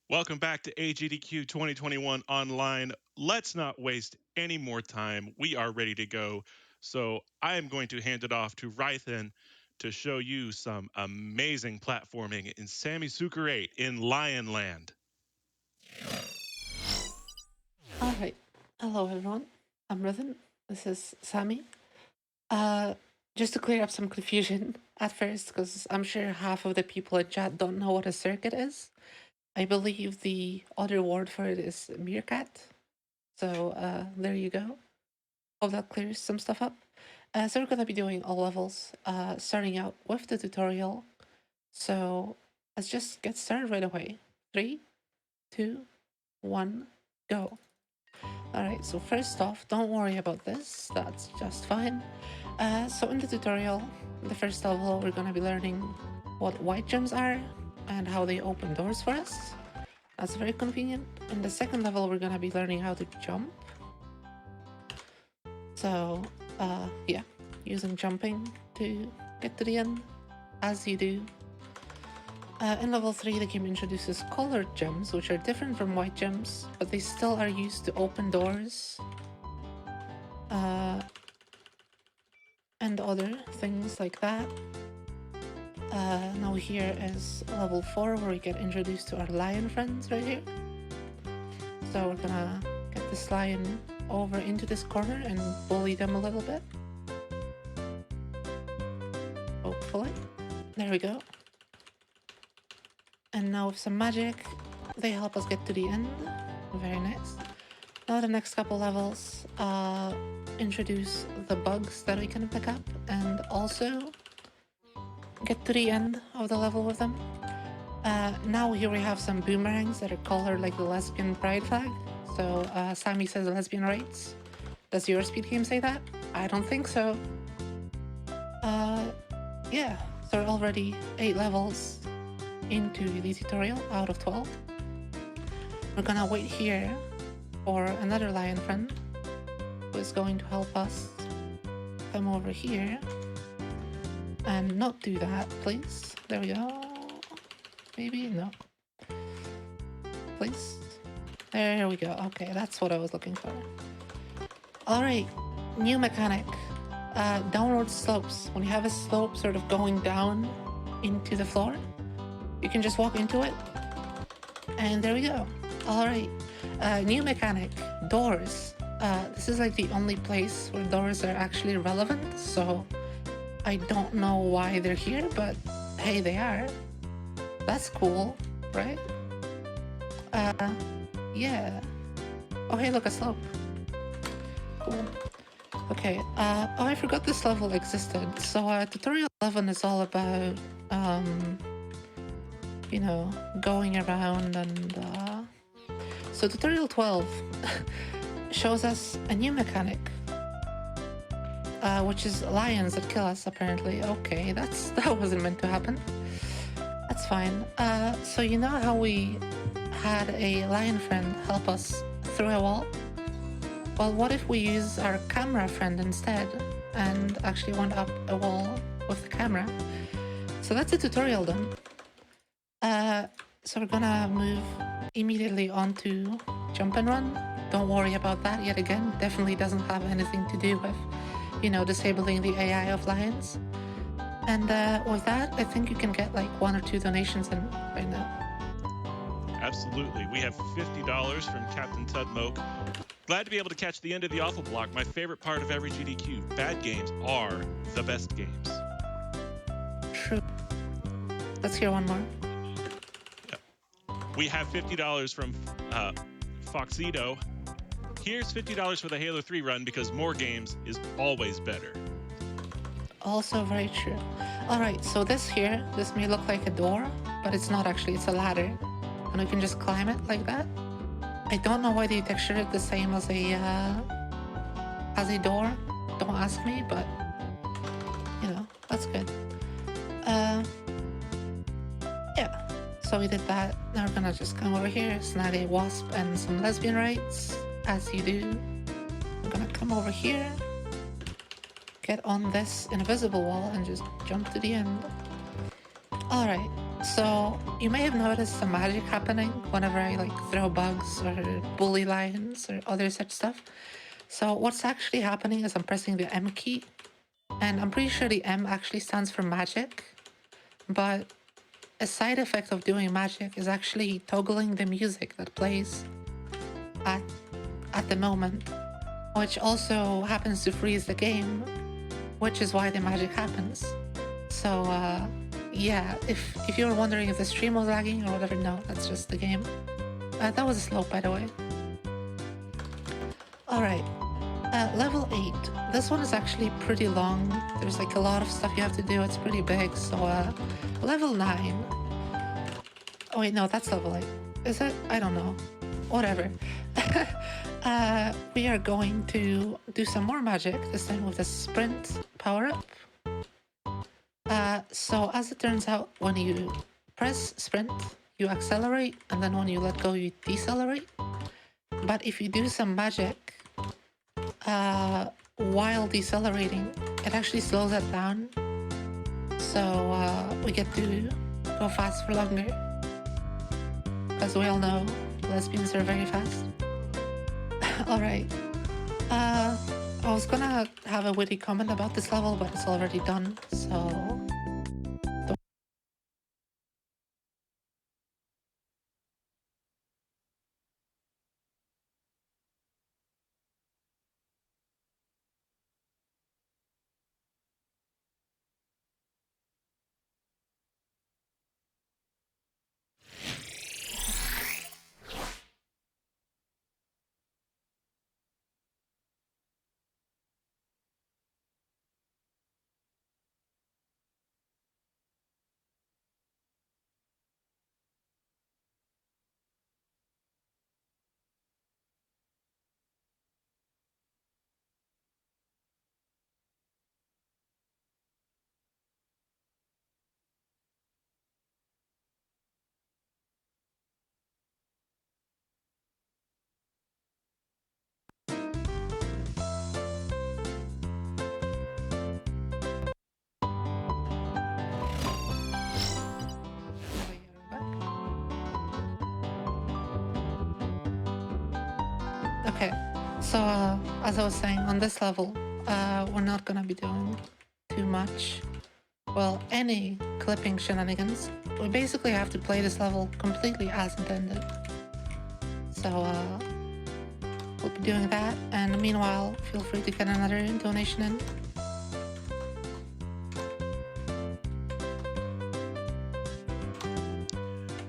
Welcome back to AGDQ 2021 Online. Let's not waste any more time. We are ready to go. So I am going to hand it off to rythin to show you some amazing platforming in Sammy Suricate in Lionland. Alright, hello everyone. I'm rythin. This is Sammy. Uh, just to clear up some confusion at first, because I'm sure half of the people in chat don't know what a circuit is. I believe the other word for it is meerkat. So there you go. Hope that clears some stuff up. So we're gonna be doing all levels, starting out with the tutorial. So let's just get started right away. 3, 2, 1, go. Alright, so first off, don't worry about this, that's just fine. So in the tutorial, the first level, we're gonna be learning what white gems are and how they open doors for us. That's very convenient. In the second level, we're gonna be learning how to jump. So, yeah, using jumping to get to the end, as you do. In level 3, the game introduces colored gems, which are different from white gems, but they still are used to open doors and other things like that. Now here is level 4, where we get introduced to our lion friends right here. So we're gonna get this lion over into this corner and bully them a little bit. Hopefully. There we go. And now with some magic, they help us get to the end. Very nice. Now the next couple levels introduce the bugs that we can pick up and also get to the end of the level with them. Now here we have some boomerangs that are colored like the lesbian pride flag. So Sammy says lesbian rights. Does your speed game say that? I don't think so. Yeah, so we're already 8 levels into the tutorial out of 12. We're gonna wait here for another lion friend who is going to help us come over here and not do that, please. There we go. Maybe? No. Please. There we go. Okay, that's what I was looking for. Alright, new mechanic. Downward slopes. When you have a slope sort of going down into the floor, you can just walk into it. And there we go. Alright, new mechanic. Doors. This is like the only place where doors are actually relevant, so I don't know why they're here, but hey, they are. That's cool, right? Yeah. Oh, hey, look, a slope. Cool. Okay, oh, I forgot this level existed. So, tutorial 11 is all about, you know, going around and, So tutorial 12 shows us a new mechanic, which is lions that kill us, apparently. Okay, that wasn't meant to happen. That's fine. So you know how we had a lion friend help us through a wall? Well, what if we use our camera friend instead and actually went up a wall with the camera? So that's a tutorial done. So we're gonna move immediately on to jump and run. Don't worry about that yet again. Definitely doesn't have anything to do with, you know, disabling the AI of lions. And with that, I think you can get like 1 or 2 donations in right now. Absolutely. We have $50 from Captain Tudmoke. Glad to be able to catch the end of the awful block. My favorite part of every GDQ. Bad games are the best games. True. Let's hear one more. Yep. We have $50 from Foxito. Here's $50 for the Halo 3 run because more games is always better. Also very true. Alright, so this may look like a door, but it's not actually, it's a ladder. And we can just climb it like that. I don't know why they textured it the same as a door. Don't ask me, but you know, that's good. Yeah, so we did that. Now we're gonna just come over here, snag a wasp and some lesbian rights, as you do. I'm gonna come over here, get on this invisible wall and just jump to the end. Alright, So you may have noticed some magic happening whenever I like throw bugs or bully lions or other such stuff. So what's actually happening is I'm pressing the M key, and I'm pretty sure the M actually stands for magic, but a side effect of doing magic is actually toggling the music that plays at, at the moment, which also happens to freeze the game, which is why the magic happens. So yeah, if you were wondering if the stream was lagging or whatever, no, that's just the game. That was a slope, by the way. Alright, level 8. This one is actually pretty long. There's like a lot of stuff you have to do. It's pretty big. So level 9. Oh wait, no, that's level 8. Is it? I don't know. Whatever. We are going to do some more magic, this time with a sprint power-up. So as it turns out, when you press sprint, you accelerate, and then when you let go, you decelerate. But if you do some magic while decelerating, it actually slows it down. So we get to go fast for longer. As we all know, lesbians are very fast. Alright. I was gonna have a witty comment about this level, but it's already done, so... Okay, so as I was saying, on this level, we're not gonna be doing too much. Well, any clipping shenanigans. We basically have to play this level completely as intended. So we'll be doing that, and meanwhile, feel free to get another donation in.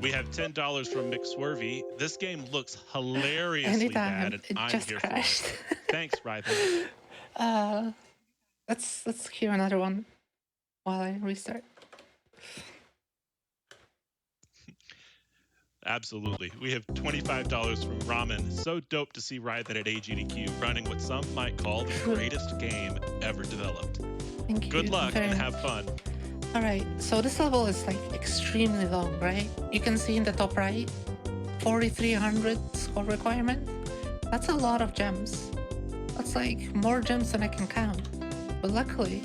We have $10 from McSwervy. This game looks hilariously Anytime. bad, and It I'm just here crashed. for it. Thanks, rythin. Let's hear another one while I restart. Absolutely. We have $25 from Ramen. So dope to see rythin at AGDQ running what some might call the greatest game ever developed. Thank you. Good luck and have fun. Alright, so this level is like extremely long, right? You can see in the top right, 4,300 score requirement. That's a lot of gems. That's like more gems than I can count. But luckily,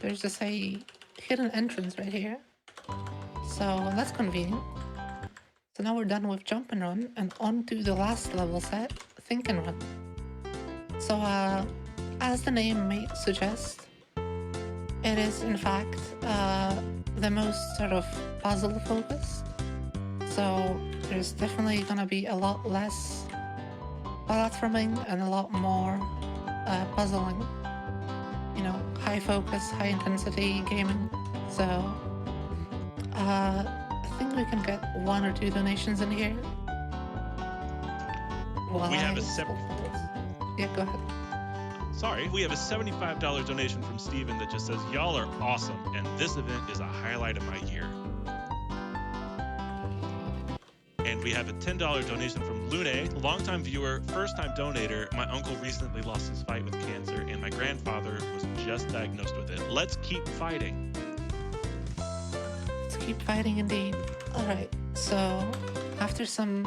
there's just a hidden entrance right here. So that's convenient. So now we're done with jump and run, and on to the last level set, think and run. So as the name may suggest, it is in fact the most sort of puzzle focused. So there's definitely gonna be a lot less platforming and a lot more puzzling. You know, high focus, high intensity gaming. So I think we can get 1 or 2 donations in here. We have a Yeah, go ahead. Sorry, we have a $75 donation from Steven that just says, y'all are awesome, and this event is a highlight of my year. And we have a $10 donation from Lune, longtime viewer, first-time donator. My uncle recently lost his fight with cancer, and my grandfather was just diagnosed with it. Let's keep fighting. Let's keep fighting indeed. Alright, so after some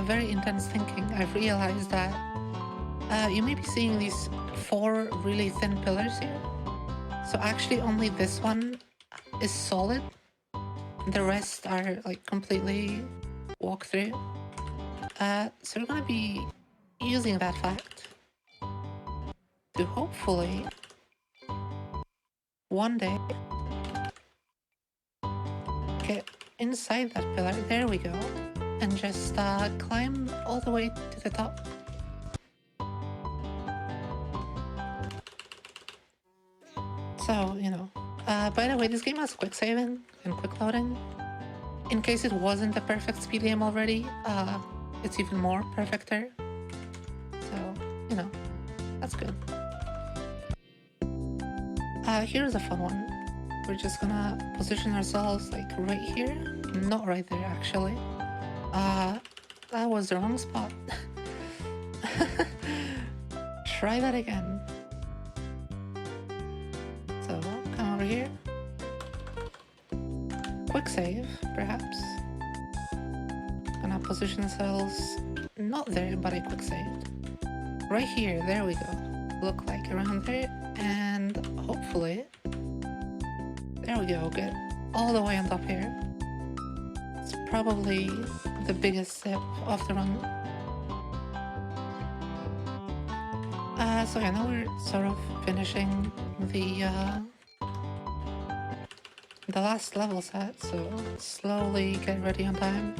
very intense thinking, I've realized that you may be seeing these 4 really thin pillars here. So actually only this one is solid. The rest are like completely walkthrough. So we're gonna be using that fact to hopefully one day get inside that pillar. There we go. And just climb all the way to the top. So, by the way, this game has quick saving and quick loading. In case it wasn't a perfect speed game already, it's even more perfecter. So, that's good. Here's a fun one. We're just gonna position ourselves like right here. Not right there, actually. That was the wrong spot. Try that again. So, come over here. Quick save, perhaps. Gonna position ourselves not there, but a quick save. Right here, there we go. Look like around there, and hopefully, there we go, get all the way on top here. It's probably the biggest step of the run. So yeah, now we're sort of finishing the last level set, so slowly get ready on time.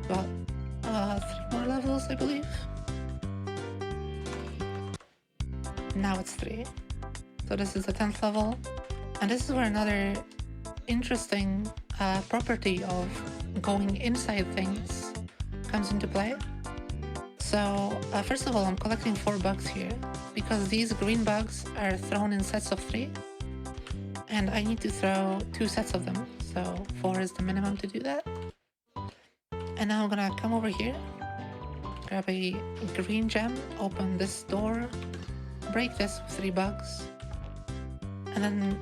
Got 3 more levels, I believe. Now it's 3. So this is the 10th level, and this is where another interesting property of going inside things comes into play. So first of all, I'm collecting 4 bugs here because these green bugs are thrown in sets of 3, and I need to throw 2 sets of them, so 4 is the minimum to do that. And now I'm gonna come over here, grab a green gem, open this door, break this with 3 bugs, and then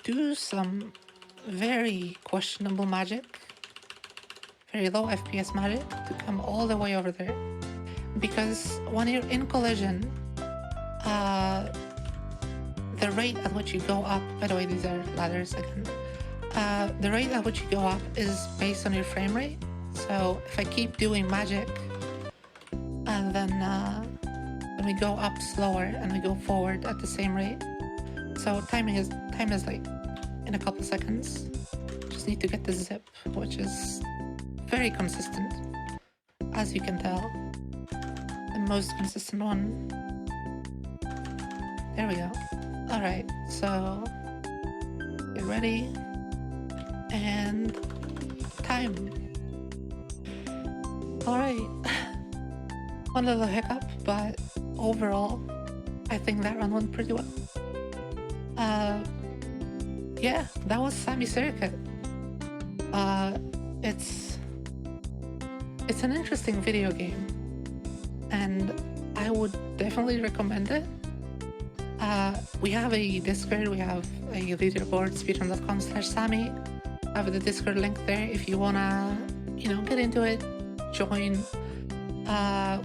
do some very questionable magic, very low FPS magic, to come all the way over there. Because when you're in collision, the rate at which you go up, by the way, these are ladders again, the rate at which you go up is based on your frame rate. So if I keep doing magic, and then we go up slower and we go forward at the same rate. So time is like in a couple seconds. Just need to get the zip, which is very consistent, as you can tell. The most consistent one. There we go. Alright, so get ready. And time. Alright. One little hiccup, but overall, I think that run went pretty well. Yeah, that was Sammy Suricate. It's an interesting video game, and I would definitely recommend it. We have a Discord, we have a leaderboard, speedrun.com/Sammy. I have the Discord link there if you wanna, get into it, join.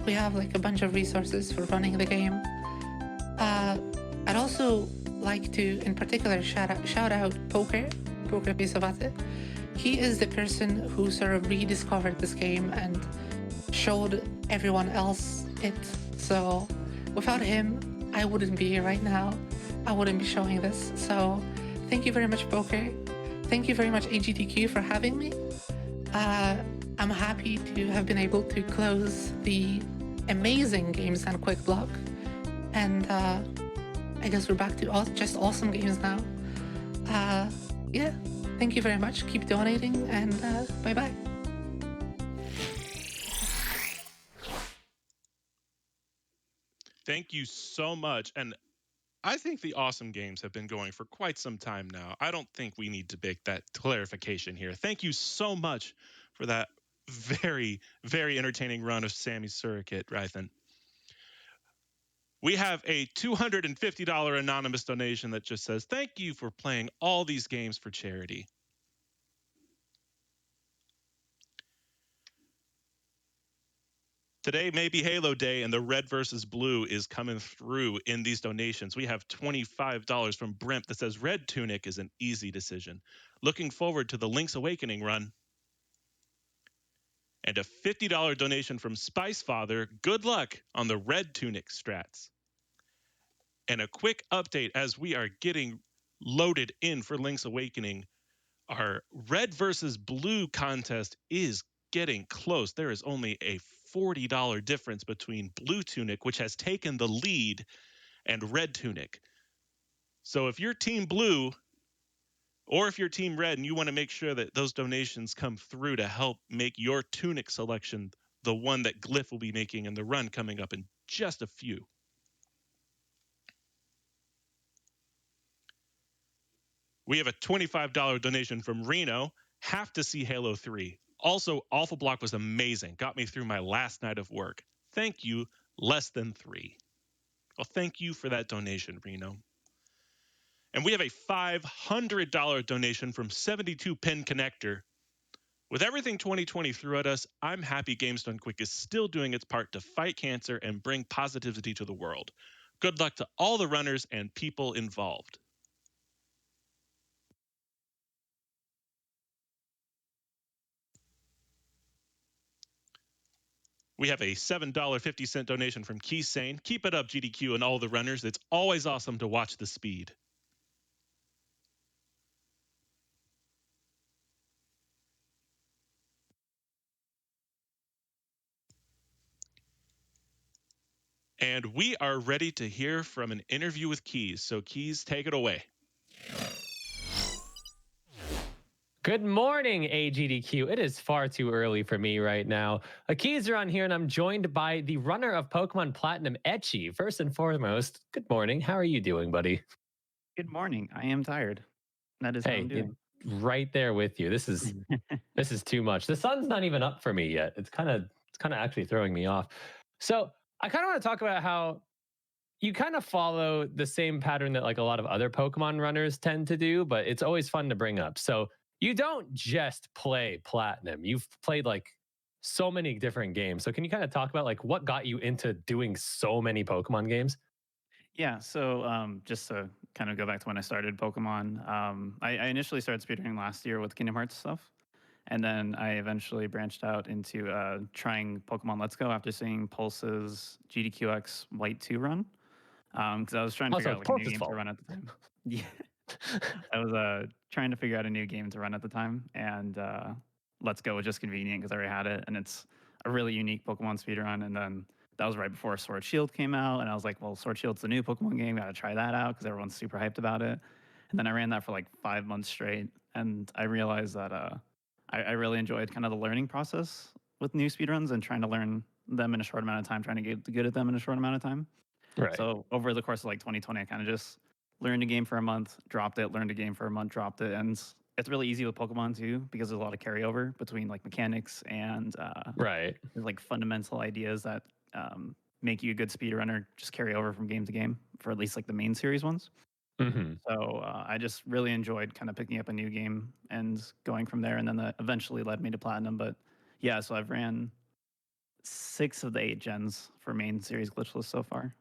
We have like a bunch of resources for running the game. I'd also like to, in particular, shout out Poker Pisavate. He is the person who sort of rediscovered this game and showed everyone else it. So without him, I wouldn't be here right now. I wouldn't be showing this. So thank you very much, Poker. Thank you very much, AGTQ, for having me. I'm happy to have been able to close the amazing Games and Quick block. And I guess we're back to just awesome games now. Yeah, thank you very much. Keep donating, and bye-bye. Thank you so much. And I think the awesome games have been going for quite some time now. I don't think we need to make that clarification here. Thank you so much for that very, very entertaining run of Sammy Suricate, rythin. We have a $250 anonymous donation that just says, "Thank you for playing all these games for charity." Today may be Halo Day, and the red versus blue is coming through in these donations. We have $25 from Brimp that says Red Tunic is an easy decision. Looking forward to the Link's Awakening run. And a $50 donation from Spice Father. Good luck on the Red Tunic strats. And a quick update as we are getting loaded in for Link's Awakening. Our red versus blue contest is getting close. There is only a $40 difference between Blue Tunic, which has taken the lead, and Red Tunic. So if you're Team Blue or if you're Team Red and you want to make sure that those donations come through to help make your tunic selection the one that Glyph will be making in the run coming up in just a few. We have a $25 donation from Reno. Have to see Halo 3. Also, Awful Block was amazing. Got me through my last night of work. Thank you, less than 3. Well, thank you for that donation, Reno. And we have a $500 donation from 72 Pin Connector. With everything 2020 threw at us, I'm happy Games Done Quick is still doing its part to fight cancer and bring positivity to the world. Good luck to all the runners and people involved. We have a $7.50 donation from Keizaron. Keep it up, GDQ and all the runners. It's always awesome to watch the speed. And we are ready to hear from an interview with Keys. So Keys, take it away. Good morning, AGDQ. It is far too early for me right now. Keizaron here, and I'm joined by the runner of Pokemon Platinum, Etchy. First and foremost, good morning. How are you doing, buddy? Good morning. I am tired. That is how I'm doing. Right there with you. This is too much. The sun's not even up for me yet. It's kind of actually throwing me off. So I kind of want to talk about how you kind of follow the same pattern that like a lot of other Pokemon runners tend to do, but it's always fun to bring up. So you don't just play Platinum. You've played like so many different games. So can you kind of talk about like what got you into doing so many Pokemon games? Yeah. So just to kind of go back to when I started Pokemon, I initially started speedrunning last year with Kingdom Hearts stuff. And then I eventually branched out into trying Pokemon Let's Go after seeing Pulse's GDQX White 2 run. Because I was trying to figure out like, a new game to run at the time. Yeah. I was trying to figure out a new game to run at the time, and Let's Go was just convenient because I already had it, and it's a really unique Pokemon speedrun. And then that was right before Sword Shield came out, and I was like, well, Sword Shield's the new Pokemon game, gotta try that out because everyone's super hyped about it. And then I ran that for like 5 months straight, and I realized that I really enjoyed kind of the learning process with new speedruns and trying to learn them in a short amount of time, trying to get good at them in a short amount of time. Right. So over the course of like 2020, I kind of just learned a game for a month, dropped it, learned a game for a month, dropped it. And it's really easy with Pokemon too, because there's a lot of carryover between like mechanics and right, like fundamental ideas that make you a good speedrunner just carry over from game to game for at least like the main series ones. Mm-hmm. So I just really enjoyed kind of picking up a new game and going from there. And then that eventually led me to Platinum. But yeah, so I've ran 6 of the 8 gens for main series glitchless so far.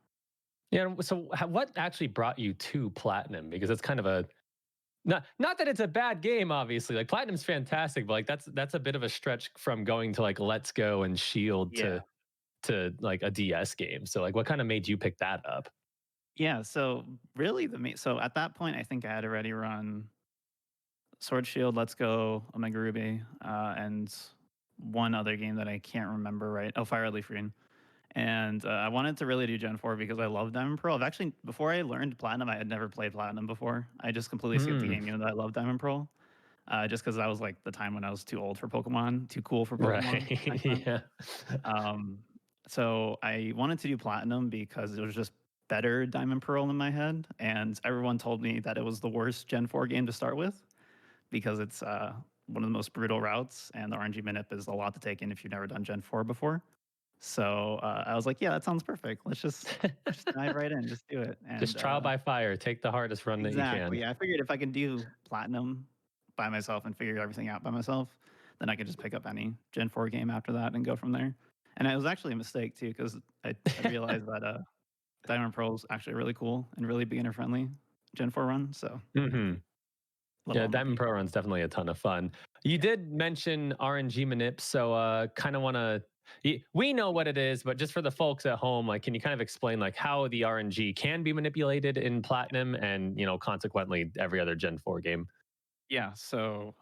Yeah. So what actually brought you to Platinum? Because it's kind of a not that it's a bad game, obviously. Like Platinum's fantastic, but like that's a bit of a stretch from going to like Let's Go and Shield to like a DS game. So like what kind of made you pick that up? Yeah, so really so at that point I think I had already run Sword Shield, Let's Go, Omega Ruby, and one other game that I can't remember right. Oh, Fire Red Leaf Green. And I wanted to really do Gen 4 because I love Diamond Pearl. I've actually, before I learned Platinum, I had never played Platinum before. I just completely skipped the game, even though I love Diamond Pearl. Just because that was like the time when I was too old for Pokemon, too cool for Pokemon. Right. Yeah. So I wanted to do Platinum because it was just better Diamond Pearl in my head. And everyone told me that it was the worst Gen 4 game to start with because it's one of the most brutal routes. And the RNG Minip is a lot to take in if you've never done Gen 4 before. So I was like, yeah, that sounds perfect. Let's just dive right in, just do it. And, just trial by fire. Take the hardest run that you can. Yeah, I figured if I can do Platinum by myself and figure everything out by myself, then I could just pick up any Gen 4 game after that and go from there. And it was actually a mistake too, because I realized that Diamond Pearl is actually really cool and really beginner friendly Gen 4 run. So Mm-hmm. a little Yeah, Diamond unlucky. Pro Run's definitely a ton of fun. You did mention RNG manip, so kind of want to. We know what it is, but just for the folks at home, like, can you kind of explain like how the RNG can be manipulated in Platinum, and consequently every other Gen 4 game? Yeah. So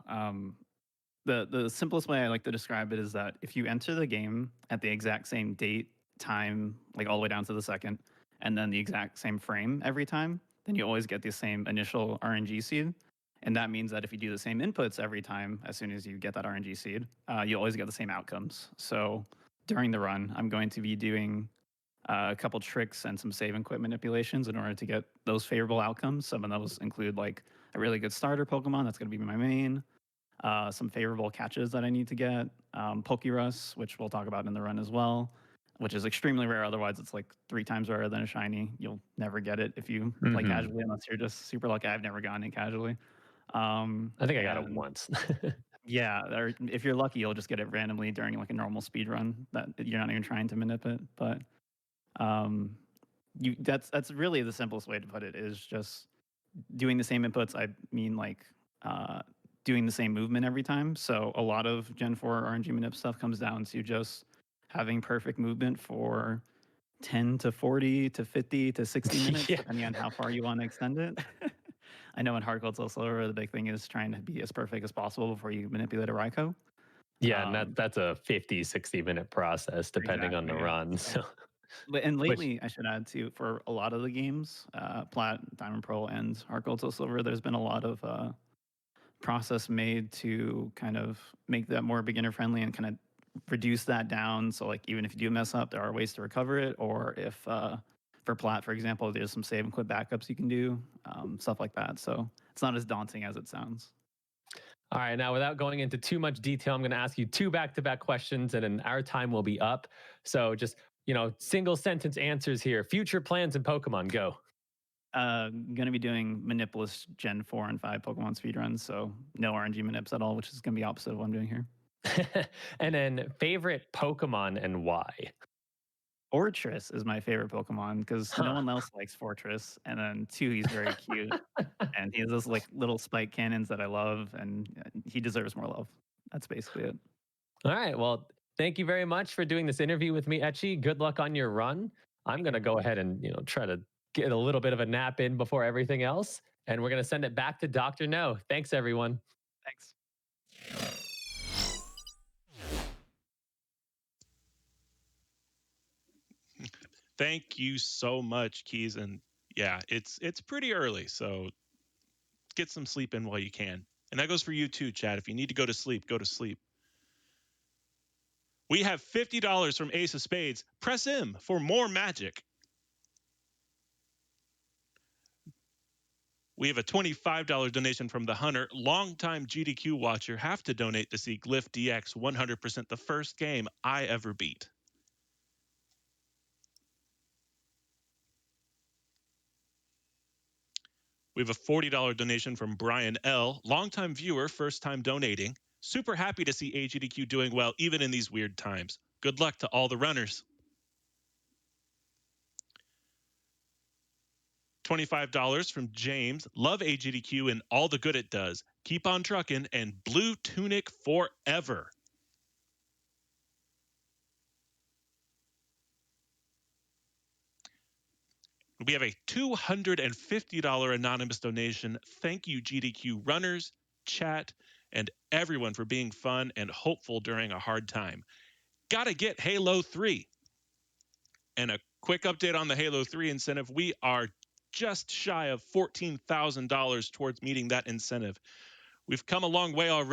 the simplest way I like to describe it is that if you enter the game at the exact same date, time, like all the way down to the second, and then the exact same frame every time, then you always get the same initial RNG seed. And that means that if you do the same inputs every time, as soon as you get that RNG seed, you always get the same outcomes. So during the run, I'm going to be doing a couple tricks and some save and quit manipulations in order to get those favorable outcomes. Some of those include like a really good starter Pokemon that's going to be my main, some favorable catches that I need to get, Pokerus, which we'll talk about in the run as well, which is extremely rare. Otherwise, it's like 3 times rarer than a shiny. You'll never get it if you play Mm-hmm. casually, unless you're just super lucky. I've never gotten it casually. I think I got it And once. yeah, or if you're lucky, you'll just get it randomly during like a normal speed run that you're not even trying to manip it. But um, that's really the simplest way to put it, is just doing the same inputs. I mean, like doing the same movement every time. So a lot of Gen 4 RNG manip stuff comes down to just having perfect movement for 10 to 40 to 50 to 60 minutes, Yeah. depending on how far you want to extend it. I know in Hard Gold Soul Silver, the big thing is trying to be as perfect as possible before you manipulate a Raikou. Yeah, and that's a 50, 60-minute process depending on the Exactly. run. So, So, and which lately, I should add too, for a lot of the games, Plat, Diamond Pearl, and Hard Gold Soul Silver, there's been a lot of process made to kind of make that more beginner friendly and kind of reduce that down. So like even if you do mess up, there are ways to recover it. Or if for Plat, for example, there's some save and quit backups you can do, stuff like that. So it's not as daunting as it sounds. All right, now without going into too much detail, I'm going to ask you 2 back-to-back questions, and then our time will be up. So just single sentence answers here. Future plans in Pokemon, go. Going to be doing Manipless Gen 4 and 5 Pokemon speedruns, so no RNG Manips at all, which is going to be opposite of what I'm doing here. And then favorite Pokemon and why? Fortress is my favorite Pokemon because no one else likes Fortress. And then 2, he's very cute. And he has those like little spike cannons that I love, and he deserves more love. That's basically it. All right, well, thank you very much for doing this interview with me, Etchy. Good luck on your run. I'm going to go ahead and try to get a little bit of a nap in before everything else, and we're going to send it back to Dr. No. Thanks, everyone. Thanks. Thank you so much, Keys. And yeah, it's pretty early, so get some sleep in while you can. And that goes for you too, Chad. If you need to go to sleep, go to sleep. We have $50 from Ace of Spades. Press M for more magic. We have a $25 donation from the Hunter. Longtime GDQ watcher. Have to donate to see Glyph DX 100%, the first game I ever beat. We have a $40 donation from Brian L. Longtime viewer, first time donating. Super happy to see AGDQ doing well, even in these weird times. Good luck to all the runners. $25 from James. Love AGDQ and all the good it does. Keep on trucking and blue tunic forever. We have a $250 anonymous donation. Thank you, GDQ runners, chat, and everyone for being fun and hopeful during a hard time. Gotta get Halo 3. And a quick update on the Halo 3 incentive. We are just shy of $14,000 towards meeting that incentive. We've come a long way already.